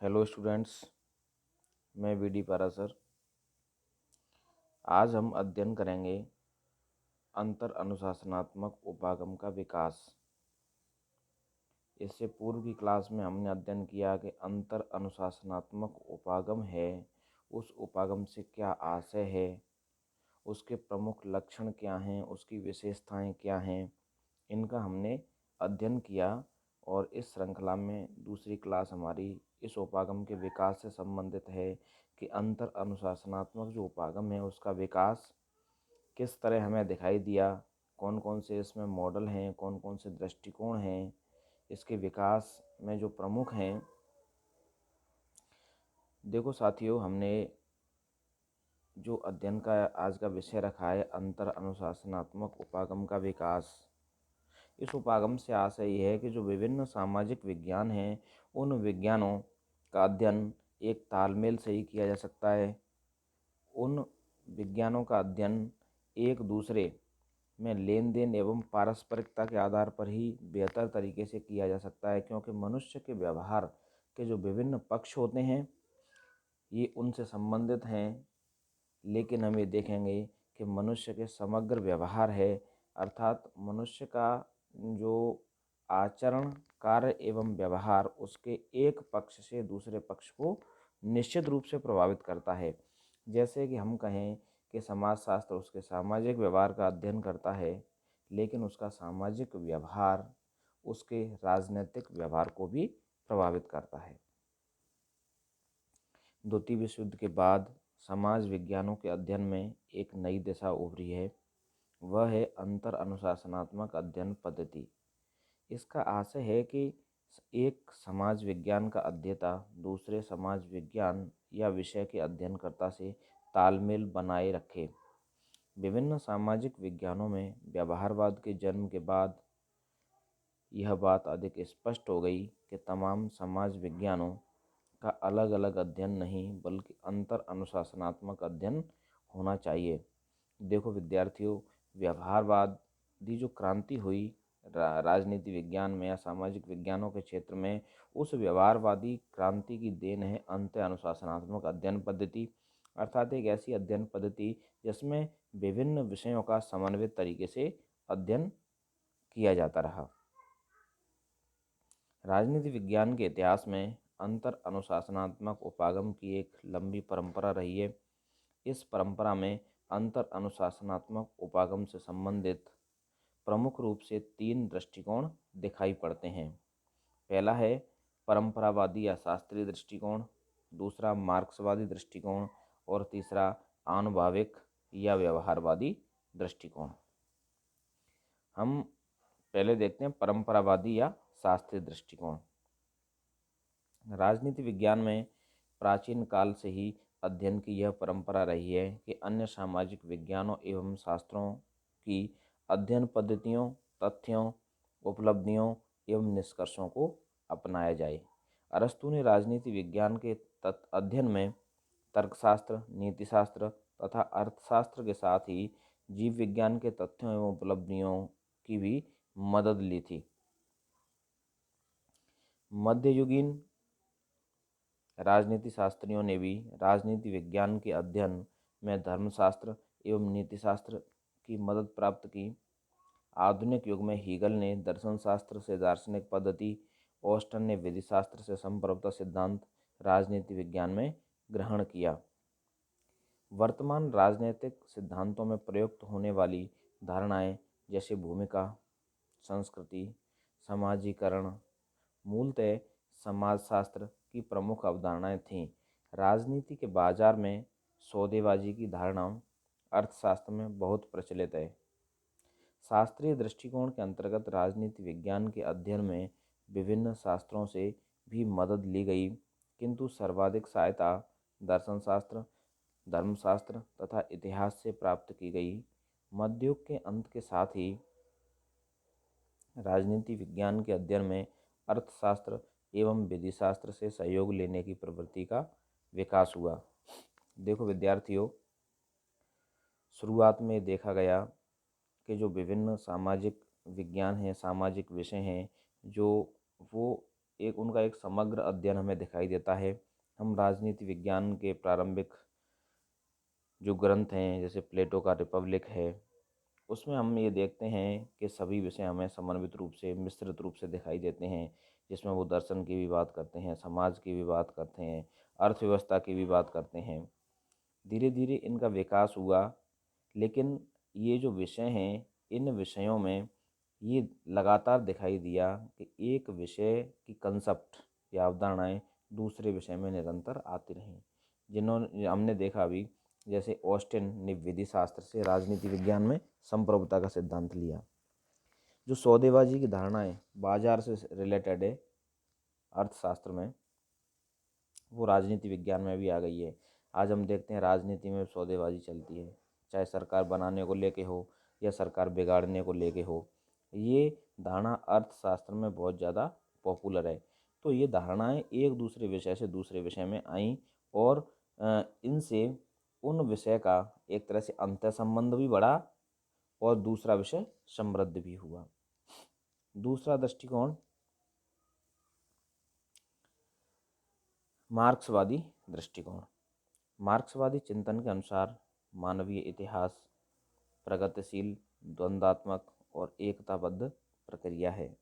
Hello students, मैं VD Parashar. आज हम अध्ययन करेंगे अंतर अनुशासनात्मक उपागम का विकास। इससे पूर्व की क्लास में हमने अध्ययन किया कि अंतर अनुशासनात्मक उपागम है, उस उपागम से क्या आशय है, उसके प्रमुख लक्षण क्या हैं, उसकी विशेषताएं क्या हैं, इनका हमने अध्ययन किया। और इस श्रृंखला में दूसरी क्लास हमारी इस उपागम के विकास से संबंधित है कि अंतर अनुशासनात्मक जो उपागम है उसका विकास किस तरह हमें दिखाई दिया, कौन कौन से इसमें मॉडल हैं, कौन कौन से दृष्टिकोण हैं, इसके विकास में जो प्रमुख हैं। देखो साथियों, हमने जो अध्ययन का आज का विषय रखा है अंतर अनुशासनात्मक उपागम का विकास। इस उपागम से आशय यह है कि जो विभिन्न सामाजिक विज्ञान हैं उन विज्ञानों का अध्ययन एक तालमेल से ही किया जा सकता है। उन विज्ञानों का अध्ययन एक दूसरे में लेन देन एवं पारस्परिकता के आधार पर ही बेहतर तरीके से किया जा सकता है, क्योंकि मनुष्य के व्यवहार के जो विभिन्न पक्ष होते हैं ये उनसे संबंधित हैं। लेकिन हम ये देखेंगे कि मनुष्य के समग्र व्यवहार है, अर्थात मनुष्य का जो आचरण, कार्य एवं व्यवहार उसके एक पक्ष से दूसरे पक्ष को निश्चित रूप से प्रभावित करता है। जैसे कि हम कहें कि समाजशास्त्र उसके सामाजिक व्यवहार का अध्ययन करता है, लेकिन उसका सामाजिक व्यवहार उसके राजनीतिक व्यवहार को भी प्रभावित करता है। द्वितीय विश्व युद्ध के बाद समाज विज्ञानों के अध्ययन में एक नई दिशा उभरी है, वह है अंतर अनुशासनात्मक अध्ययन पद्धति। इसका आशय है कि एक समाज विज्ञान का अध्येता दूसरे समाज विज्ञान या विषय के अध्ययनकर्ता से तालमेल बनाए रखे। विभिन्न सामाजिक विज्ञानों में व्यवहारवाद के जन्म के बाद यह बात अधिक स्पष्ट हो गई कि तमाम समाज विज्ञानों का अलग अलग अध्ययन नहीं बल्कि अंतर अनुशासनात्मक अध्ययन होना चाहिए। देखो विद्यार्थियों, व्यवहारवादी जो क्रांति हुई राजनीति विज्ञान में या सामाजिक विज्ञानों के क्षेत्र में, उस व्यवहारवादी क्रांति की देन है अंतर अनुशासनात्मक अध्ययन पद्धति, अर्थात एक ऐसी अध्ययन पद्धति जिसमें विभिन्न विषयों का समन्वित तरीके से अध्ययन किया जाता रहा। राजनीति विज्ञान के इतिहास में अंतर अनुशासनात्मक उपागम की एक लंबी परंपरा रही है। इस परंपरा में अंतर अनुशासनात्मक उपागम से संबंधित प्रमुख रूप से तीन दृष्टिकोण दिखाई पड़ते हैं। पहला है परंपरावादी या शास्त्रीय दृष्टिकोण, दूसरा मार्क्सवादी दृष्टिकोण और तीसरा आनुभाविक या व्यवहारवादी दृष्टिकोण। हम पहले देखते हैं परंपरावादी या शास्त्रीय दृष्टिकोण। राजनीति विज्ञान में प्राचीन काल से ही अध्ययन की यह परंपरा रही है कि अन्य सामाजिक विज्ञानों एवं शास्त्रों की अध्ययन पद्धतियों, तथ्यों, उपलब्धियों एवं निष्कर्षों को अपनाया जाए। अरस्तु ने राजनीति विज्ञान के अध्ययन में तर्कशास्त्र, नीतिशास्त्र तथा अर्थशास्त्र के साथ ही जीव विज्ञान के तथ्यों एवं उपलब्धियों की भी मदद ली थी। मध्ययुगीन राजनीति शास्त्रियों ने भी राजनीति विज्ञान के अध्ययन में धर्मशास्त्र एवं नीतिशास्त्र की मदद प्राप्त की। आधुनिक युग में हीगल ने दर्शन शास्त्र से दार्शनिक पद्धति, ऑस्टन ने विधि शास्त्र से संप्रभुता सिद्धांत राजनीति विज्ञान में ग्रहण किया। वर्तमान राजनीतिक सिद्धांतों में प्रयुक्त होने वाली धारणाएं जैसे भूमिका, संस्कृति, समाजीकरण मूलतः समाजशास्त्र की प्रमुख अवधारणाएं थीं। राजनीति के बाजार में सौदेबाजी की धारणा अर्थशास्त्र में बहुत प्रचलित है। शास्त्रीय दृष्टिकोण के अंतर्गत राजनीति विज्ञान के अध्ययन में विभिन्न शास्त्रों से भी मदद ली गई, किंतु सर्वाधिक सहायता दर्शनशास्त्र, धर्मशास्त्र तथा इतिहास से प्राप्त की गई। मध्ययुग के अंत के साथ ही राजनीति विज्ञान के अध्ययन में अर्थशास्त्र एवं विधिशास्त्र से सहयोग लेने की प्रवृत्ति का विकास हुआ। देखो विद्यार्थियों, शुरुआत में देखा गया कि जो विभिन्न सामाजिक विज्ञान हैं, सामाजिक विषय हैं, जो वो उनका एक समग्र अध्ययन हमें दिखाई देता है। हम राजनीति विज्ञान के प्रारंभिक जो ग्रंथ हैं, जैसे प्लेटो का रिपब्लिक है, उसमें हम ये देखते हैं कि सभी विषय हमें समन्वित रूप से, मिश्रित रूप से दिखाई देते हैं, जिसमें वो दर्शन की भी बात करते हैं, समाज की भी बात करते हैं, अर्थव्यवस्था की भी बात करते हैं। धीरे धीरे इनका विकास हुआ, लेकिन ये जो विषय हैं, इन विषयों में ये लगातार दिखाई दिया कि एक विषय की कंसेप्ट या अवधारणाएं दूसरे विषय में निरंतर आती रहीं। जिन्होंने हमने देखा अभी, जैसे ऑस्टिन ने विधि शास्त्र से राजनीति विज्ञान में संप्रभुता का सिद्धांत लिया। जो सौदेबाजी की धारणाएं बाजार से रिलेटेड है अर्थशास्त्र में, वो राजनीति विज्ञान में भी आ गई है। आज हम देखते हैं राजनीति में सौदेबाजी चलती है, चाहे सरकार बनाने को लेके हो या सरकार बिगाड़ने को लेके हो। ये धारणा अर्थशास्त्र में बहुत ज़्यादा पॉपुलर है। तो ये धारणाएं एक दूसरे विषय से दूसरे विषय में आईं और इनसे उन विषय का एक तरह से अंतः संबंध भी बढ़ा और दूसरा विषय समृद्ध भी हुआ। दूसरा दृष्टिकोण मार्क्सवादी दृष्टिकोण। मार्क्सवादी चिंतन के अनुसार मानवीय इतिहास प्रगतिशील, द्वंद्वात्मक और एकताबद्ध प्रक्रिया है।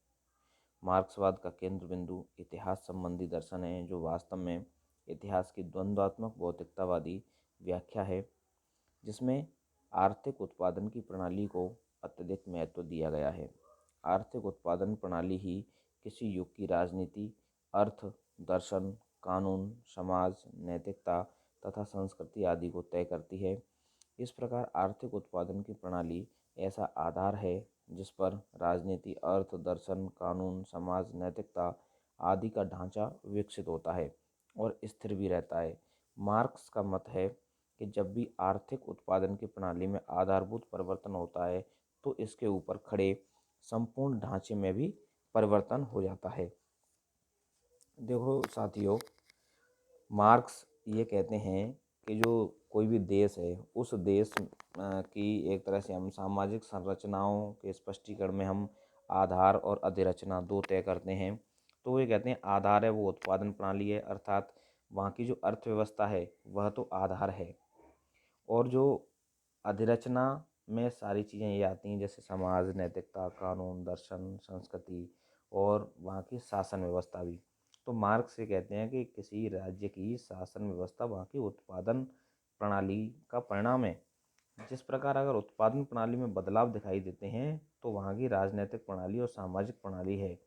मार्क्सवाद का केंद्र बिंदु इतिहास संबंधी दर्शन है, जो वास्तव में इतिहास की द्वंद्वात्मक भौतिकतावादी व्याख्या है, जिसमें आर्थिक उत्पादन की प्रणाली को अत्यधिक महत्व दिया गया है। आर्थिक उत्पादन प्रणाली ही किसी युग की राजनीति, अर्थ, दर्शन, कानून, समाज, नैतिकता तथा संस्कृति आदि को तय करती है। इस प्रकार आर्थिक उत्पादन की प्रणाली ऐसा आधार है जिस पर राजनीति, अर्थ, दर्शन, कानून, समाज, नैतिकता आदि का ढांचा विकसित होता है और स्थिर भी रहता है। मार्क्स का मत है कि जब भी आर्थिक उत्पादन की प्रणाली में आधारभूत परिवर्तन होता है तो इसके ऊपर खड़े संपूर्ण ढांचे में भी परिवर्तन हो जाता है। देखो साथियों, मार्क्स ये कहते हैं कि जो कोई भी देश है, उस देश की एक तरह से हम सामाजिक संरचनाओं के स्पष्टीकरण में हम आधार और अधिरचना दो तय करते हैं। तो वो ये कहते हैं आधार है वो उत्पादन प्रणाली है, अर्थात वहाँ की जो अर्थव्यवस्था है वह तो आधार है, और जो अधिरचना में सारी चीज़ें ये आती हैं, जैसे समाज, नैतिकता, कानून, दर्शन, संस्कृति और वहाँ की शासन व्यवस्था भी। तो मार्क्स ये कहते हैं कि किसी राज्य की शासन व्यवस्था वहाँ की उत्पादन प्रणाली का परिणाम है। जिस प्रकार अगर उत्पादन प्रणाली में बदलाव दिखाई देते हैं तो वहाँ की राजनीतिक प्रणाली और सामाजिक प्रणाली है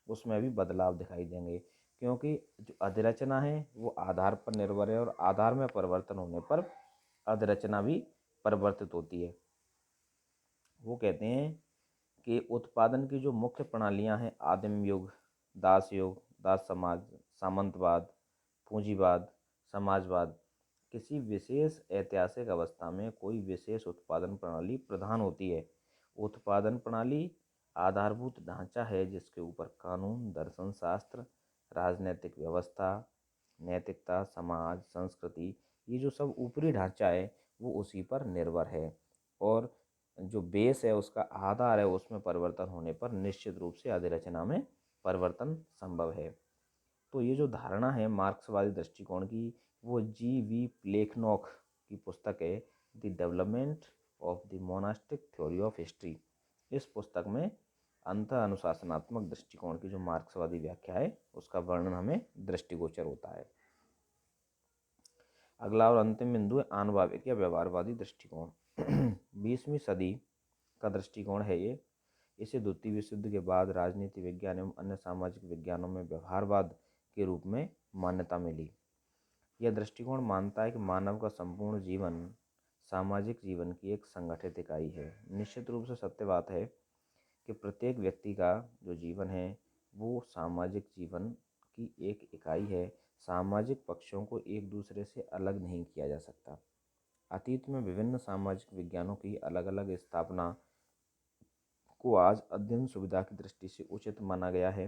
उसमें भी बदलाव दिखाई देंगे, क्योंकि जो अधिरचना है वो आधार पर निर्भर है और आधार में परिवर्तन होने पर अधिरचना भी परिवर्तित होती है। वो कहते हैं कि उत्पादन की जो मुख्य प्रणालियां हैं, आदिम युग, दास युग, दास समाज, सामंतवाद, पूंजीवाद, समाजवाद, किसी विशेष ऐतिहासिक अवस्था में कोई विशेष उत्पादन प्रणाली प्रधान होती है। उत्पादन प्रणाली आधारभूत ढांचा है जिसके ऊपर कानून, दर्शन शास्त्र, राजनीतिक व्यवस्था, नैतिकता, समाज, संस्कृति, ये जो सब ऊपरी ढांचा है वो उसी पर निर्भर है, और जो बेस है उसका आधार है उसमें परिवर्तन होने पर निश्चित रूप से अधिरचना में परिवर्तन संभव है। तो ये जो धारणा है मार्क्सवादी दृष्टिकोण की, वो जी.वी. प्लेखनोक की पुस्तक है the development of the monastic theory of history. इस पुस्तक में अंत अनुशासनात्मक दृष्टिकोण की जो मार्क्सवादी व्याख्या है उसका वर्णन हमें दृष्टिगोचर होता है। अगला और अंतिम बिंदु है आनुभाविक या व्यवहारवादी दृष्टिकोण। 20वीं सदी का दृष्टिकोण है ये। इसे द्वितीय विश्व युद्ध के बाद राजनीति विज्ञान एवं अन्य सामाजिक विज्ञानों में व्यवहारवाद के रूप में मान्यता मिली। यह दृष्टिकोण मानता है कि मानव का संपूर्ण जीवन सामाजिक जीवन की एक संगठित इकाई है। निश्चित रूप से सत्य बात है कि प्रत्येक व्यक्ति का जो जीवन है वो सामाजिक जीवन की एक इकाई है। सामाजिक पक्षों को एक दूसरे से अलग नहीं किया जा सकता। अतीत में विभिन्न सामाजिक विज्ञानों की अलग अलग स्थापना को आज अध्ययन सुविधा की दृष्टि से उचित माना गया है,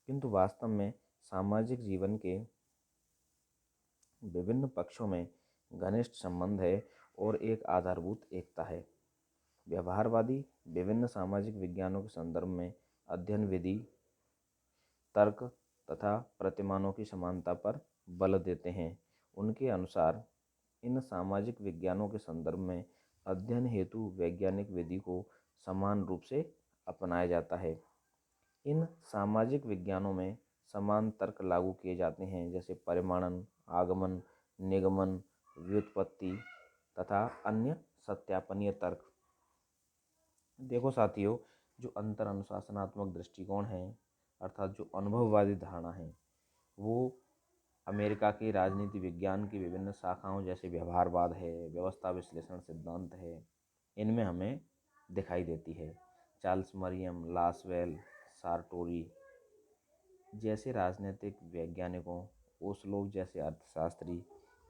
किंतु वास्तव में सामाजिक जीवन के विभिन्न पक्षों में घनिष्ठ संबंध है और एक आधारभूत एकता है। व्यवहारवादी विभिन्न सामाजिक विज्ञानों के संदर्भ में अध्ययन विधि, तर्क तथा प्रतिमानों की समानता पर बल देते हैं। उनके अनुसार इन सामाजिक विज्ञानों के संदर्भ में अध्ययन हेतु वैज्ञानिक विधि को समान रूप से अपनाया जाता है। इन सामाजिक विज्ञानों में समान तर्क लागू किए जाते हैं, जैसे परिमाणन, आगमन, निगमन, व्युत्पत्ति तथा अन्य सत्यापनीय तर्क। देखो साथियों, जो अंतर अनुशासनात्मक दृष्टिकोण है अर्थात जो अनुभववादी धारणा है, वो अमेरिका की राजनीति विज्ञान की विभिन्न शाखाओं जैसे व्यवहारवाद है, व्यवस्था विश्लेषण सिद्धांत है, इनमें हमें दिखाई देती है। चार्ल्स मरियम, लासवेल, सार्टोरी जैसे राजनीतिक वैज्ञानिकों, ओस्लोव जैसे अर्थशास्त्री,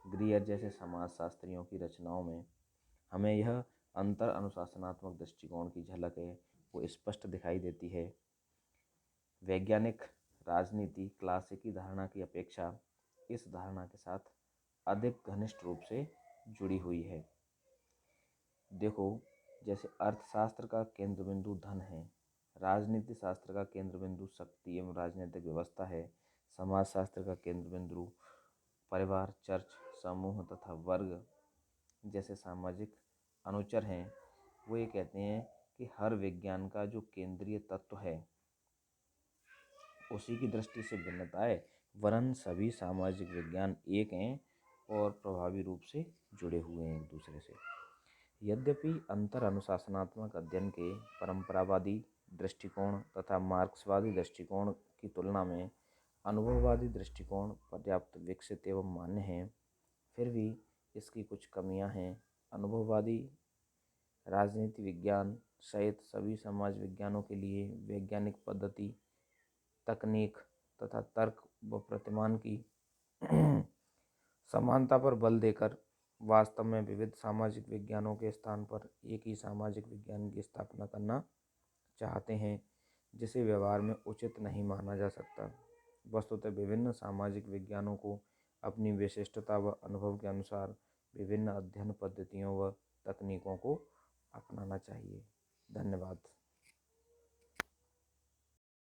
ग्रियर जैसे समाजशास्त्रियों की रचनाओं में हमें यह अंतर अनुशासनात्मक दृष्टिकोण की झलक है वो स्पष्ट दिखाई देती है। वैज्ञानिक राजनीति क्लासिकी धारणा की अपेक्षा इस धारणा के साथ अधिक घनिष्ठ रूप से जुड़ी हुई है। देखो, जैसे अर्थशास्त्र का केंद्र बिंदु धन है, राजनीति शास्त्र का केंद्र बिंदु शक्ति एवं राजनीतिक व्यवस्था है, समाजशास्त्र का केंद्र बिंदु परिवार, चर्च, समूह तथा वर्ग जैसे सामाजिक अनुचर हैं। वो ये कहते हैं कि हर विज्ञान का जो केंद्रीय तत्व है उसी की दृष्टि से भिन्नताएं, वरन सभी सामाजिक विज्ञान एक हैं और प्रभावी रूप से जुड़े हुए हैं एक दूसरे से। यद्यपि अंतर अनुशासनात्मक अध्ययन के परंपरावादी दृष्टिकोण तथा मार्क्सवादी दृष्टिकोण की तुलना में अनुभववादी दृष्टिकोण पर्याप्त विकसित एवं मान्य है, फिर भी इसकी कुछ कमियां हैं। अनुभववादी राजनीति विज्ञान सहित सभी समाज विज्ञानों के लिए वैज्ञानिक पद्धति, तकनीक तथा तर्क व प्रतिमान की समानता पर बल देकर वास्तव में विविध सामाजिक विज्ञानों के स्थान पर एक ही सामाजिक विज्ञान की स्थापना करना चाहते हैं, जिसे व्यवहार में उचित नहीं माना जा सकता। वस्तुतः विभिन्न सामाजिक विज्ञानों को अपनी विशिष्टता व अनुभव के अनुसार विभिन्न अध्ययन पद्धतियों व तकनीकों को अपनाना चाहिए। धन्यवाद।